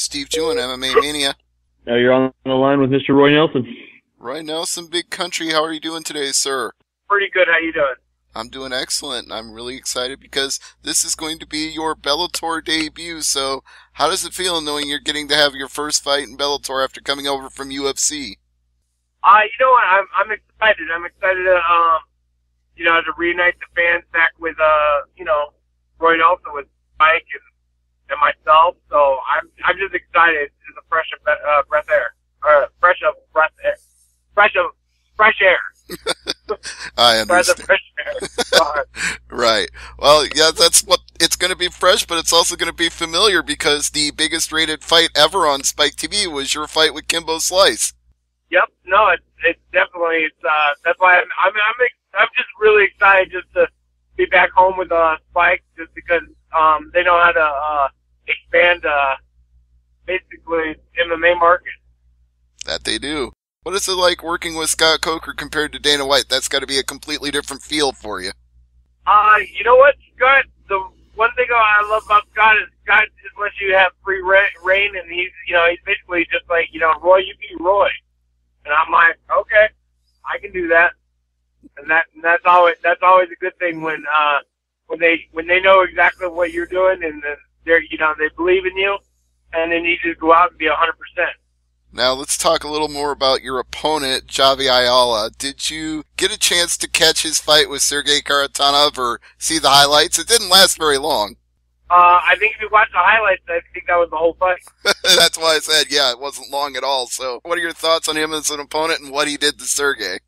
Steve Jewin, MMA Mania. Now you're on the line with Mr. Roy Nelson. Roy Nelson, Big Country, how are you doing today, sir? Pretty good. How you doing? I'm doing excellent. I'm really excited because this is going to be your Bellator debut. So how does it feel knowing you're getting to have your first fight in Bellator after coming over from UFC? You know what? I'm excited. I'm excited to, to reunite the fans back with, Roy Nelson with Mike and myself. So I'm just excited. It's a fresh of breath air, fresh air. I understand. Fresh air. Right. Well, yeah, that's what it's going to be, fresh, but it's also going to be familiar because the biggest rated fight ever on Spike TV was your fight with Kimbo Slice. Yep. No, it's definitely that's why I'm just really excited just to be back home with Spike, just because they know how to expand basically MMA market. That they do. What is it like working with Scott Coker compared to Dana White? That's got to be a completely different feel for you. You know what, Scott? The one thing I love about Scott is Scott just lets you have free reign, and he's basically just like, Roy, you be Roy, and I'm like, okay, I can do that, and that's always a good thing when they know exactly what you're doing, and then they believe in you, and then you just go out and be 100%. Now, let's talk a little more about your opponent, Javi Ayala. Did you get a chance to catch his fight with Sergey Karatanov or see the highlights? It didn't last very long. I think if you watch the highlights, I think that was the whole fight. That's why I said, yeah, it wasn't long at all. So what are your thoughts on him as an opponent and what he did to Sergey?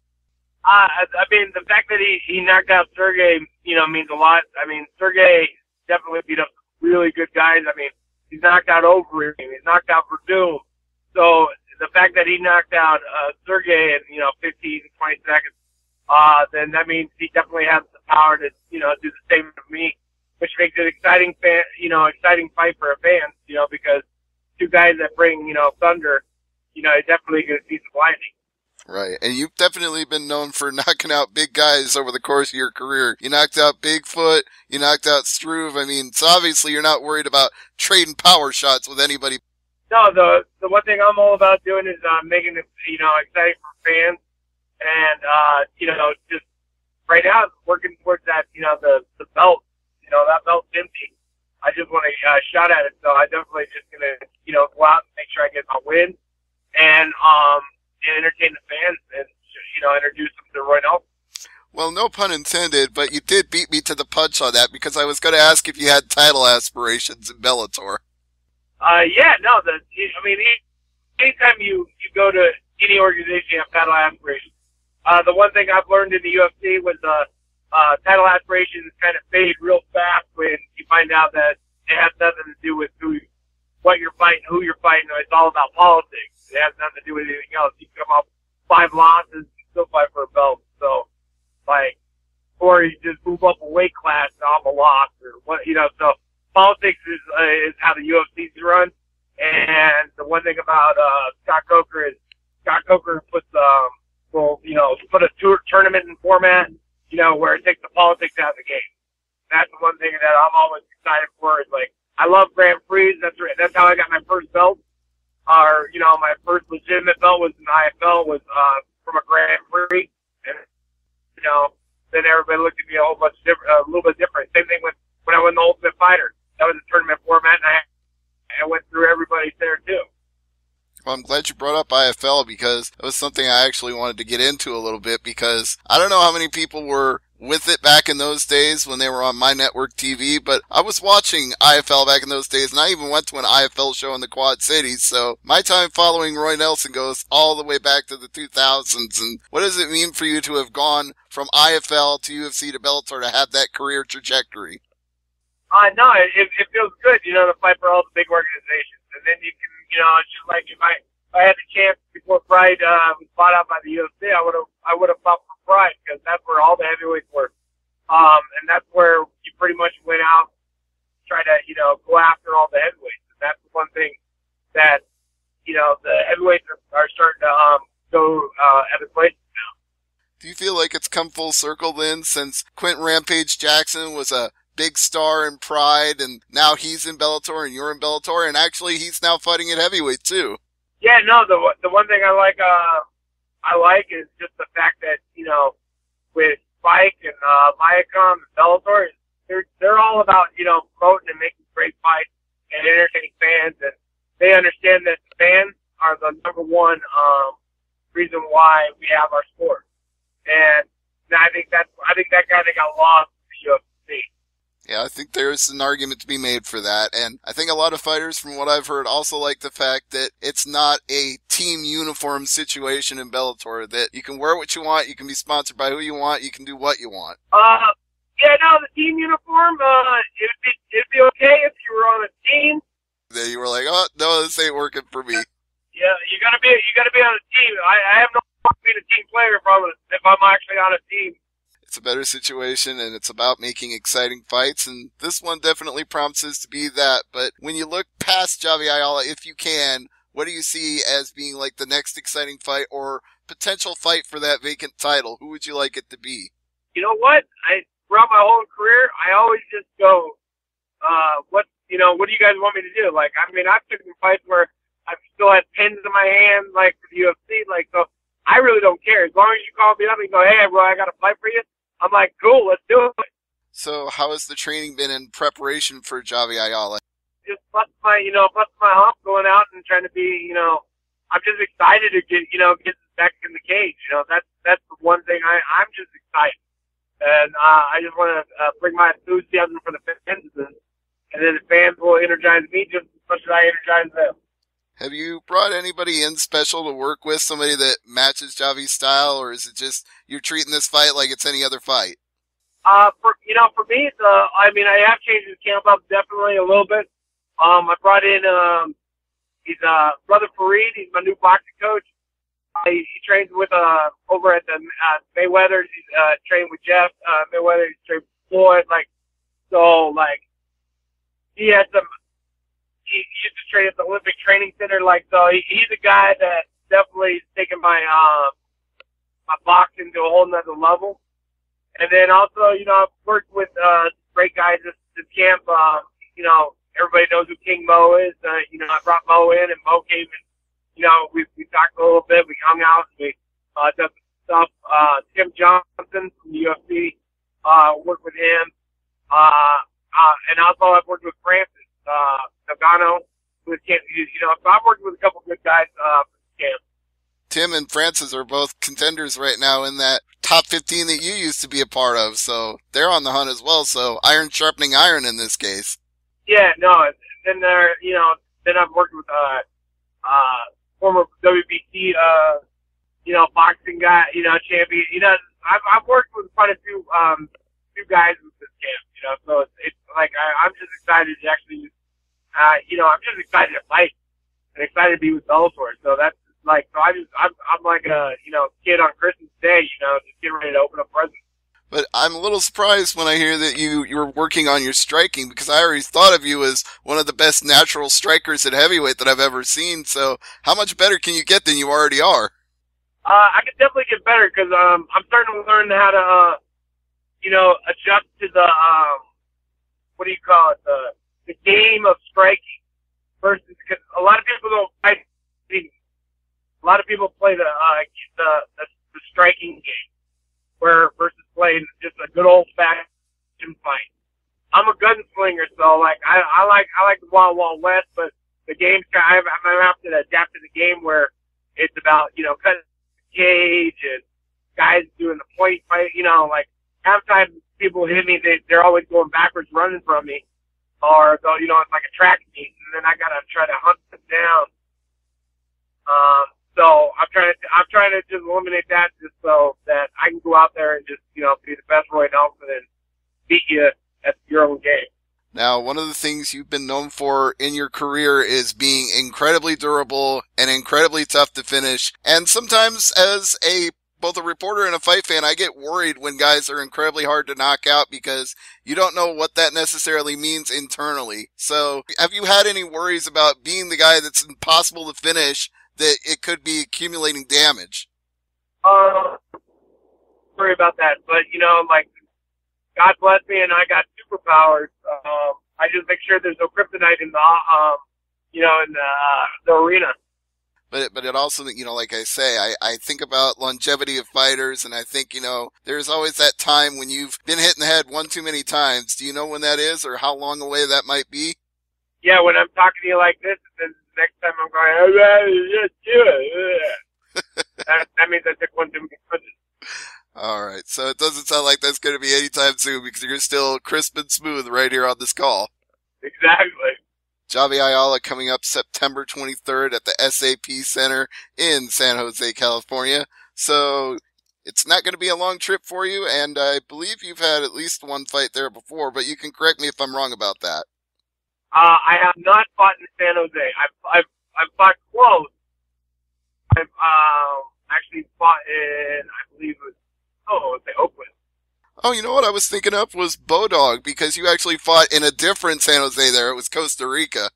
I mean, the fact that he knocked out Sergey, means a lot. I mean, Sergey definitely beat up really good guys. I mean, he's knocked out Overeem. He's knocked out Verdum. So the fact that he knocked out Sergey in 15 to 20 seconds, then that means he definitely has the power to do the same to me, which makes it exciting fight for a fan, because two guys that bring thunder, definitely going to see some lightning. Right, and you've definitely been known for knocking out big guys over the course of your career. You knocked out Bigfoot, you knocked out Struve. I mean, so obviously you're not worried about trading power shots with anybody. No, the one thing I'm all about doing is making it, exciting for fans, and just right now working towards that, the belt, that belt's empty. I just want a shot at it, so I definitely just gonna, go out and make sure I get my win, and entertain the fans, and introduce them to Roy Nelson. Well, no pun intended, but you did beat me to the punch on that because I was going to ask if you had title aspirations in Bellator. Anytime you go to any organization, you have title aspirations. The one thing I've learned in the UFC was title aspirations kind of fade real fast when you find out that it has nothing to do with what you're fighting, who you're fighting. It's all about politics. It has nothing to do with anything else. You can come off 5 losses and still fight for a belt. So, or you just move up a weight class off a loss, or what, so politics is how the UFC's run. And the one thing about Scott Coker is Scott Coker puts put a tournament in format, where it takes the politics out of the game. That's the one thing that I'm always excited for. Is I love Grand Prix. That's how I got my first belt. My first legitimate belt was in IFL was from a Grand Prix, and then everybody looked at me a little bit different. Same thing when I won the Ultimate Fighter. That was a tournament format, and I went through everybody there too. Well, I'm glad you brought up IFL because it was something I actually wanted to get into a little bit because I don't know how many people were with it back in those days when they were on my network TV, but I was watching IFL back in those days, and I even went to an IFL show in the Quad Cities, so my time following Roy Nelson goes all the way back to the 2000s, and what does it mean for you to have gone from IFL to UFC to Bellator to have that career trajectory? No, it feels good, to fight for all the big organizations, and then you can, it's just like if I had the chance before Pride was bought out by the UFC, I would have fought for Pride because that's where all the heavyweights were, and that's where you pretty much went out, try to go after all the heavyweights, and that's the one thing that the heavyweights are starting to go other places now. Do you feel like it's come full circle then, since Quentin Rampage Jackson was a big star in Pride, and now he's in Bellator and you're in Bellator, and actually he's now fighting at heavyweight too. Yeah, no, the one thing I like is just the fact that, you know, with Spike and Viacom and Bellator, they're all about, you know, promoting and making great fights and entertaining fans, and they understand that the fans are the number one reason why we have our sport. And I think that kind of got lost in the UFC. Yeah, I think there's an argument to be made for that, and I think a lot of fighters, from what I've heard, also like the fact that it's not a team uniform situation in Bellator, that you can wear what you want, you can be sponsored by who you want, you can do what you want. Yeah, no, the team uniform, it'd be okay if you were on a team. Then you were like, oh, no, this ain't working for me. Yeah, you gotta be on a team. I have no problem being a team player if I'm actually on a team. It's a better situation, and it's about making exciting fights, and this one definitely promises to be that. But when you look past Javi Ayala, if you can, what do you see as being like the next exciting fight or potential fight for that vacant title? Who would you like it to be? You know what? Throughout my whole career, I always just go, what do you guys want me to do? Like, I mean, I've taken fights where I've still had pins in my hand, like, for the UFC, like, so I really don't care. As long as you call me up and go, hey, bro, I got a fight for you, I'm like, cool, let's do it. So how has the training been in preparation for Javi Ayala? Just busting my hump, going out and trying to be, you know, I'm just excited to get back in the cage. You know, that's the one thing I'm just excited. And I just want to bring my enthusiasm for the fans, and then the fans will energize me just as much as I energize them. Have you brought anybody in special to work with, somebody that matches Javi's style, or is it just you're treating this fight like it's any other fight? For me, I have changed his camp up definitely a little bit. I brought in he's brother Fareed. He's my new boxing coach. He trains with over at the Mayweather. He's trained with Jeff Mayweather. He's trained with Floyd. He had some. He used to train at the Olympic Training Center. He's a guy that definitely has taken my my boxing to a whole nother level. And then also, you know, I've worked with great guys this camp. Everybody knows who King Mo is. I brought Mo in, and Mo came in. You know, we talked a little bit. We hung out. We did some stuff. Tim Johnson from the UFC, worked with him. And also I've worked with Francis Nagano, who is, so I've worked with a couple good guys from the camp. Tim and Francis are both contenders right now in that top 15 that you used to be a part of, so they're on the hunt as well. So iron sharpening iron in this case. Yeah, no. Then then I've worked with former WBC boxing guy, champion. I've worked with quite a few guys with this camp. So it's like I'm just excited to actually, I'm just excited to fight and excited to be with Bellator. So that's like, I'm like a kid on Christmas Day, just getting ready to open up presents. But I'm a little surprised when I hear that you're working on your striking, because I already thought of you as one of the best natural strikers at heavyweight that I've ever seen. So how much better can you get than you already are? I could definitely get better because I'm starting to learn how to, adjust to the the game of striking versus, because a lot of people don't fight. A lot of people play the striking game, versus playing just a good old fashioned fight. I'm a gunslinger, so I like the Wild Wild West, but the game's I'm gonna have to adapt to the game where it's about cutting the cage and guys doing the point fight. Half the time people hit me, they're always going backwards, running from me, or it's like a track meet, and then I gotta try to hunt them down. So I'm trying to just eliminate that, just so that I can go out there and just be the best Roy Nelson and beat you at your own game. Now, one of the things you've been known for in your career is being incredibly durable and incredibly tough to finish. And sometimes as both a reporter and a fight fan, I get worried when guys are incredibly hard to knock out because you don't know what that necessarily means internally. So have you had any worries about being the guy that's impossible to finish, that it could be accumulating damage? Sorry about that, but God bless me, and I got 2 superpowers. I just make sure there's no kryptonite in the, the arena. But it also, like I say, I think about longevity of fighters, and I think, there's always that time when you've been hit in the head one too many times. Do you know when that is, or how long away that might be? Yeah, when I'm talking to you like this, and then next time I'm going, that means I took one too many punches. All right, so it doesn't sound like that's going to be anytime soon, because you're still crisp and smooth right here on this call. Exactly. Javi Ayala coming up September 23rd at the SAP Center in San Jose, California. So it's not going to be a long trip for you, and I believe you've had at least one fight there before, but you can correct me if I'm wrong about that. I have not fought in San Jose. I've fought close. I've actually fought in, I believe it was Oakland. Oh, you know what I was thinking of was Bodog, because you actually fought in a different San Jose there. It was Costa Rica.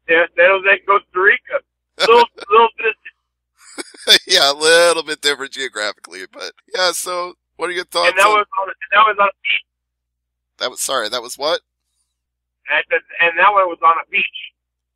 Yeah, San Jose, Costa Rica. Little distant. Yeah, a little bit different geographically, but yeah, so what are your thoughts? And that was on a beach. That was what? And that one was on a beach.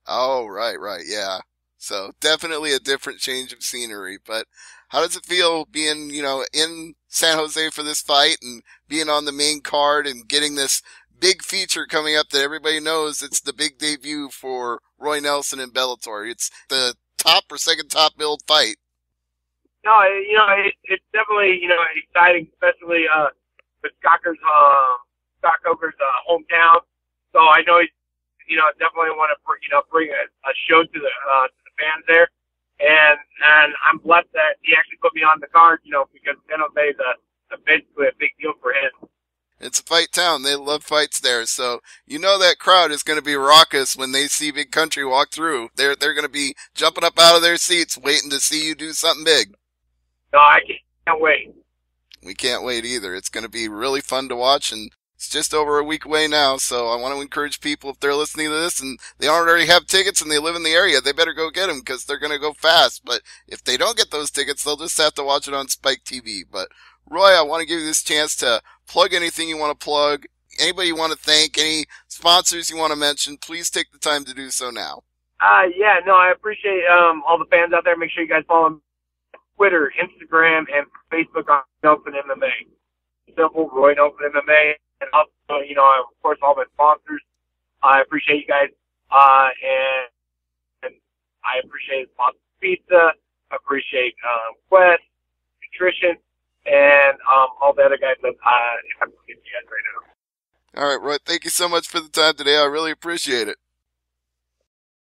Oh, right, yeah. So definitely a different change of scenery, but how does it feel being, in San Jose for this fight and being on the main card and getting this big feature coming up that everybody knows it's the big debut for Roy Nelson and Bellator? It's the top or second top billed fight. No, it's definitely, exciting, especially, with Scott Coker's hometown. So I know he's, definitely want to, bring a show to the fans there. And I'm blessed that he actually put me on the card, because San Jose is basically a big deal for him. It's a fight town. They love fights there. So, that crowd is going to be raucous when they see Big Country walk through. They're going to be jumping up out of their seats waiting to see you do something big. No, I can't wait. We can't wait either. It's going to be really fun to watch, and it's just over a week away now, so I want to encourage people, if they're listening to this and they already have tickets and they live in the area, they better go get them, because they're going to go fast. But if they don't get those tickets, they'll just have to watch it on Spike TV. But Roy, I want to give you this chance to plug anything you want to plug, anybody you want to thank, any sponsors you want to mention. Please take the time to do so now. I appreciate all the fans out there. Make sure you guys follow me on Twitter, Instagram, and Facebook on Open MMA. Simple, Roy Open MMA. And also, of course, all my sponsors. I appreciate you guys. And I appreciate Sponsor Pizza. I appreciate Quest, Nutrition, and all the other guys that I'm looking at you guys right now. All right, Roy, thank you so much for the time today. I really appreciate it.